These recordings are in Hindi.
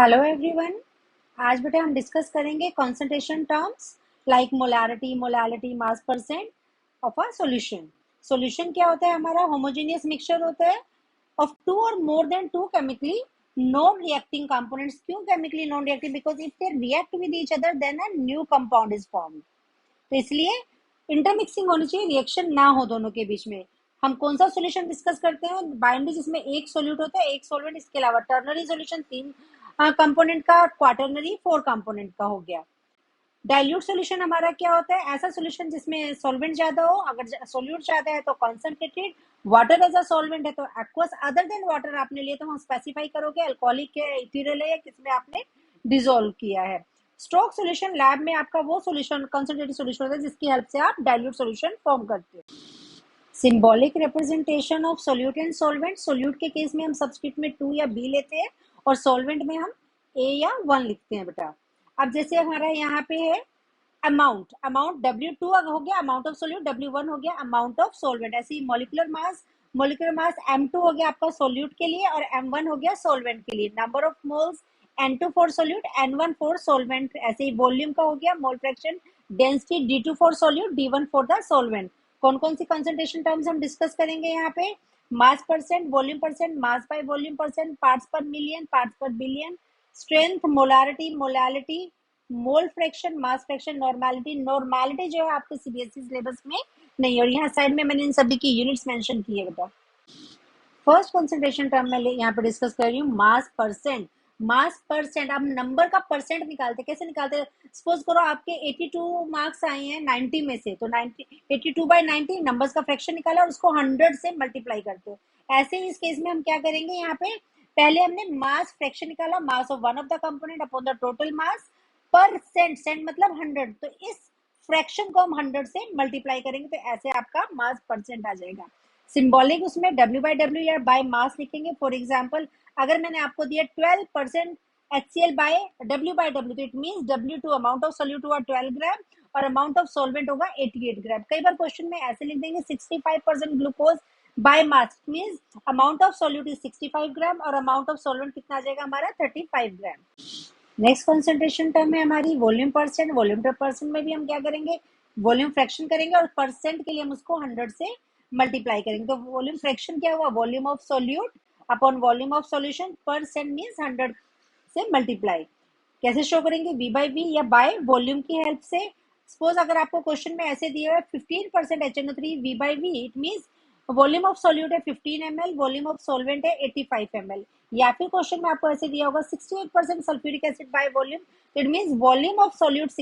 Hello everyone. आज बेटा हम डिस्कस करेंगे concentration terms like molarity, molality, mass percent of a solution. Solution क्या होता है? हमारा होमोजेनियस मिक्सचर होता है ऑफ टू और more than two chemically non reacting components. क्यों chemically non reactive? Because if they react with each other then a new compound is formed. तो इसलिए इंटरमिक्सिंग होनी चाहिए, रिएक्शन ना हो दोनों के बीच में। हम कौन सा सॉल्यूशन डिस्कस करते हैं? बाइनरी, जिसमें एक सोल्यूट होता है, एक सॉल्वेंट। इसके अलावा टर्नरी सॉल्यूशन 3 कंपोनेंट का, क्वाटरनरी 4 कंपोनेंट का हो गया। डाइल्यूट सॉल्यूशन हमारा क्या होता है? ऐसा सॉल्यूशन जिसमें सॉल्वेंट ज्यादा हो। अगर सॉल्यूट ज्यादा है तो concentrated, water as a solvent है तो एक्वस, अदर देन वाटर आपने लिए तो हम स्पेसिफाई करोगे अल्कोहलिक है, इथेनॉल है, या किसमें आपने डिसोल्व किया है। स्टोक सॉल्यूशन लैब में आपका वो सॉल्यूशन कंसंट्रेटेड सॉल्यूशन होता है जिसकी हेल्प से आप डाइल्यूट सॉल्यूशन फॉर्म करते हो। Symbolic representation of solute and solvent. Solute के केस में हम सब्स्टिट्यूट में 2 या बी लेते हैं और सॉल्वेंट में हम ए या 1 लिखते हैं बेटा। अब जैसे हमारा यहाँ पे है अमाउंट, अमाउंट W2 हो गया अमाउंट ऑफ सोल्यूट, W1 हो गया अमाउंट ऑफ सॉल्वेंट। ऐसे ही मोलिकुलर मास M2 हो गया आपका सोल्यूट के लिए और M1 हो गया सॉल्वेंट के लिए। Number of moles N2 for solute, N1 for solvent. ऐसे ही वॉल्यूम का हो गया mole fraction, density D2 for solute, D1 for the solvent. कौन कौन सी कंसंट्रेशन टर्म्स हम डिस्कस करेंगे यहाँ पे? Mass percent, volume percent, mass by volume percent, parts per million, parts per billion, strength, molarity, molality, mole fraction, mass fraction, normality. Normality जो है आपके सीबीएसई सिलेबस में नहीं, और यहाँ साइड में मैंने इन सभी की यूनिट्स मेंशन की है बेटा। फर्स्ट कंसंट्रेशन टर्म में यहाँ पे डिस्कस कर रही हूँ मास परसेंट। मास परसेंट, आप नंबर का परसेंट निकालते, कैसे निकालते हैं? सपोज करो आपके 82 मार्क्स आए हैं 90 में से, तो 90 82 बाई 90 नंबर्स का फ्रैक्शन निकाला और उसको 100 से मल्टीप्लाई करते हो। ऐसे ही इस केस में हम क्या करेंगे? यहाँ पे पहले हमने मास फ्रैक्शन निकाला, mass of one of the component upon the total mass, percent, cent मतलब 100, तो इस फ्रैक्शन को हम 100 से मल्टीप्लाई करेंगे, तो ऐसे आपका मास परसेंट आ जाएगा। सिंबॉलिक उसमें W बाई डब्ल्यू या बाय मास लिखेंगे। फॉर एग्जाम्पल अगर मैंने आपको दिया 12% HCl by W by W, तो it means W2 amount of solute हुआ 12 ग्राम और अमाउंट ऑफ सॉल्वेंट होगा 88 ग्राम। कई बार क्वेश्चन में ऐसे लिख देंगे 65% glucose by mass, means amount of solute is 65 ग्राम और अमाउंट ऑफ सॉल्वेंट कितना आ जाएगा हमारा? 35 ग्राम। नेक्स्ट कंसंट्रेशन टर्म है हमारी वॉल्यूम परसेंट। वॉल्यूम परसेंट में भी हम क्या करेंगे? वॉल्यूम फ्रैक्शन करेंगे और परसेंट के लिए हम उसको 100 से मल्टीप्लाई करेंगे। तो वॉल्यूम फ्रैक्शन क्या हुआ? Volume of solute upon volume of solution, percent means 100 से मल्टीप्लाई। कैसे शो करेंगे? V बाई वी या बाय वॉल्यूम की हेल्प से। सपोज अगर आपको क्वेश्चन में ऐसे दिया है 15% HNO3 V by V, it means volume of solute है 15 ml, वॉल्यूम ऑफ सॉल्वेंट है 85 ml। या फिर क्वेश्चन में आपको ऐसे दिया होगा 68% sulphuric acid by volume, it means volume of solute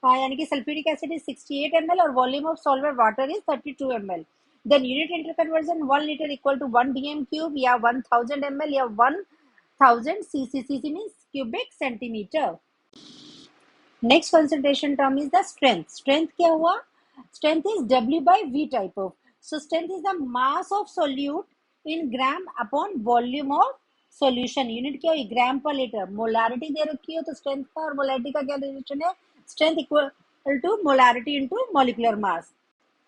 यानी कि सल्फ्यूरिक एसिड इज 68 ml और volume of solvent water is 32 ml। Then unit interconversion 1 litre equal to 1 dm cube या 1000 ml या 1000 cc, cc means cubic centimeter. Next concentration term is the strength. Strength क्या हुआ? Strength is W by V type of. So strength is the mass of solute in gram upon volume of solution. Unit क्या हुई? ग्राम पर लीटर। मोलारिटी दे रखी हो तो स्ट्रेंथ का और मोलारिटी का क्या रिलेशन है? Strength equal to molarity into molecular mass.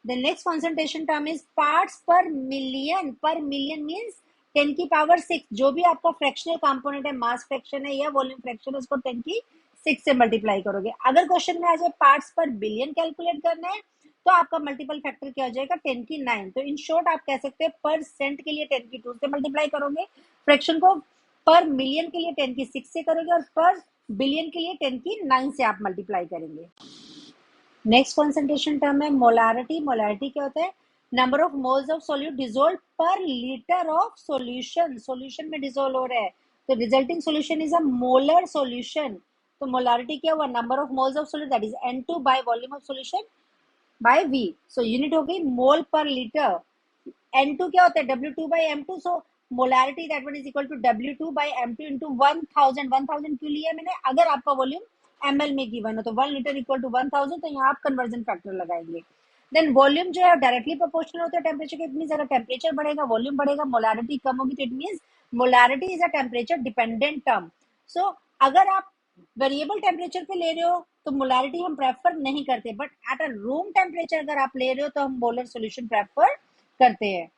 The next concentration term is parts per million. Per million means 10 की पावर 6। जो भी आपका फ्रैक्शनल कंपोनेंट है, मास फ्रैक्शन है या वॉल्यूम फ्रैक्शन है, उसको 10 की 6 से मल्टीप्लाई करोगे। अगर क्वेश्चन में आ जाए पार्ट्स पर बिलियन कैलकुलेट करना है तो आपका मल्टीपल फैक्टर क्या हो जाएगा? 10 की 9। तो इन शॉर्ट आप कह सकते हैं परसेंट के लिए 10 की 2 से मल्टीप्लाई करोगे, फ्रैक्शन को पर मिलियन के लिए 10 की 6 से करोगे और पर बिलियन के लिए 10 की 9 से आप मल्टीप्लाई करेंगे। नेक्स्ट कंसंट्रेशन टर्म है मोलारिटी। मोलारिटी क्या होता है? Number of moles of solute dissolve पर लीटर ऑफ सॉल्यूशन। सॉल्यूशन में डिसोल्व हो रहा है तो resulting solution is a molar solution. तो मोलारिटी क्या हुआ? Number of moles of solute that is N2 by volume of solution bye V। So unit हो गई मोल पर लीटर। N2 क्या होता है? W2 by M2। So molarity that one is equal to W2 by M2 into 1000। 1000 क्यों लिया मैंने? अगर आपका वॉल्यूम ml में गिवन हो तो 1 लीटर इक्वल टू 1000, तो यहाँ आप कन्वर्जन फैक्टर लगाएंगे। देन वॉल्यूम जो है डायरेक्टली प्रोपोर्शनल होता है टेम्परेचर के। इट मींस अगर टेम्परेचर बढ़ेगा वॉल्यूम बढ़ेगा, मोलारिटी कम होगी, तो it means molarity is a temperature dependent term. So अगर आप वेरिएबल टेम्परेचर पे ले रहे हो तो मोलारिटी हम प्रेफर नहीं करते, but at a room temperature अगर आप ले रहे हो तो हम मोलर सोल्यूशन प्रेफर करते हैं।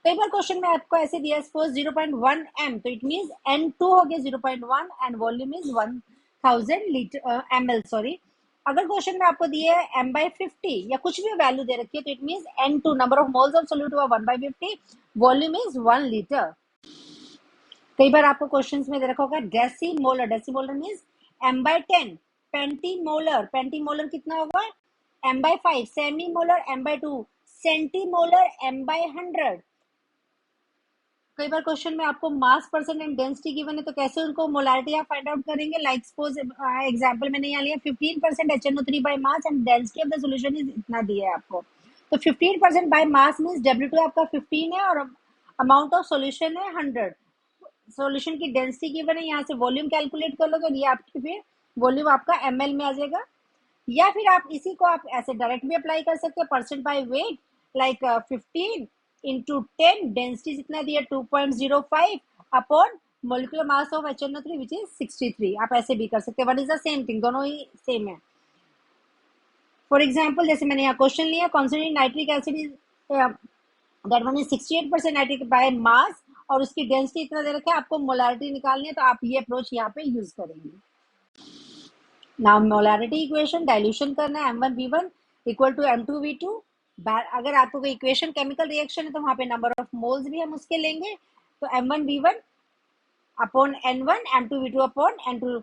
कई बार क्वेश्चन में आपको ऐसे दिया सपोज 0.1 m, तो इट मींस N2 हो गया 0.1 and volume is 1000 litre ml, sorry. अगर क्वेश्चन में आपको दिया है m/50 या कुछ भी वैल्यू दे रखी है तो it means N2 number of moles of solute हुआ 1/50, वॉल्यूम इज 1 लीटर। कई बार आपको क्वेश्चंस में दे रखा होगा डेसीमोलर, डेसीमोलर मींस m/10, पेंटीमोलर, पेंटीमोलर कितना होगा m/5, सेमीमोलर m/2, सेंटीमोलर m/100। कई बार क्वेश्चन में आपको मास परसेंट एंड डेंसिटी गिवन है तो कैसे उनको मोलारिटी आप फाइंड आउट करेंगे। लाइक सपोज एग्जांपल मैंने यहाँ लिया 15% HNO3 by mass and density of the solution is इतना दिया है आपको। तो 15% बाय मास मींस W2 आपका 15 है और अमाउंट ऑफ सॉल्यूशन है 100। सॉल्यूशन की डेंसिटी गिवन है, यहाँ से वॉल्यूम कैलकुलेट कर लो तो ये आपकी फिर वॉल्यूम आपका ml में आ जाएगा। या फिर आप इसी को आप ऐसे डायरेक्ट भी अप्लाई कर सकते हैं, percent by weight, like 15 into 10, density जितना दिया 2.05 upon molecular mass of HNO3 which is 63। आप ऐसे भी कर सकते हैं, one is the same thing, दोनों ही सेम है। फॉर एग्जाम्पल जैसे मैंने यहाँ क्वेश्चन लिया, concentrated nitric acid is that one is 68% nitric by mass और उसकी डेंसिटी इतना दे रखा है, आपको मोलारिटी निकालनी है तो आप ये अप्रोच यहाँ पे यूज करेंगे। नाउ मोलारिटी इक्वेशन डाइल्यूशन करना है, M1V1 इक्वल टू M2V2। अगर आपको कोई इक्वेशन केमिकल रिएक्शन है तो वहां पे नंबर ऑफ मोल्स भी हम उसके लेंगे, तो M1V1 upon N1, M2V2 upon N2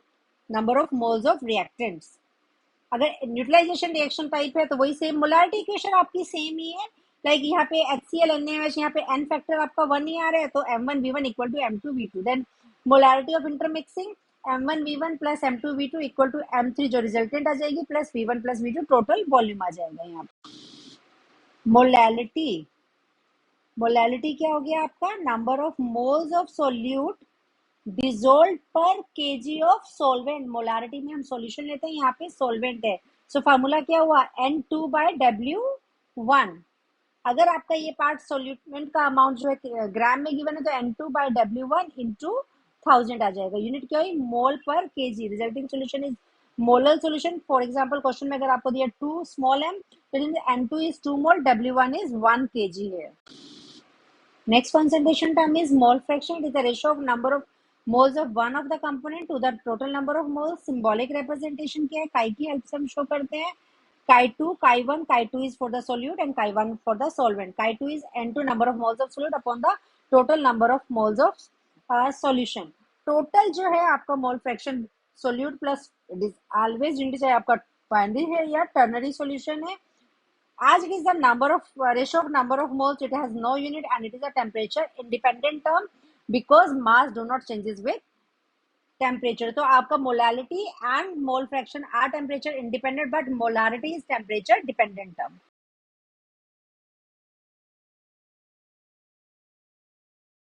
number of moles of reactants. अगर न्यूट्रलाइजेशन रिएक्शन टाइप है तो वही सेम मोलारिटी इक्वेशन आपकी सेम ही है। लाइक यहाँ पे HCl NaOH, यहाँ पे N फैक्टर आपका 1 ही आ रहा है तो M1V1 equal to M2V2। Then molarity of intermixing M1V1 plus M2V2 equal to M3 जो रिजल्टेंट आ जाएगी plus V1 plus V2 total volume आ जाएगा। यहाँ मोलैलिटी, मोलैलिटी क्या हो गया आपका, number of moles of solute dissolve per KG of solvent. Molarity में हम सॉल्यूशन लेते हैं, यहाँ पे सोलवेंट है, सो फार्मूला क्या हुआ N2/W1। अगर आपका ये पार्ट सोल्यूट का अमाउंट जो है ग्राम में गिवन है तो N2/W1 इंटू 1000 आ जाएगा। यूनिट क्या हुई, मोल पर KG. Resulting solution is molar solution. For example question में अगर आपको दिया 2 स्मॉल m तो N2 is 2 mole, W1 is 1 kg है। Next concentration term is mole fraction. It is the ratio of number of moles of one of the component to the total number of moles. Symbolic representation क्या है, chi की हेल्प से हम शो करते हैं। chi2, chi1, chi2 is for the solute and chi1 for the solvent. chi2 is N2 number of moles of solute upon the total number of moles of solution. Total जो है आपका mole fraction solute plus it is always unit, चाहे आपका बाइनरी है या टर्नरी सॉल्यूशन है। As it is the number of ratio of number of moles, it has no unit and it is a temperature independent term because mass do not changes with temperature. तो आपका molality and mole fraction are temperature independent but molarity is temperature dependent term.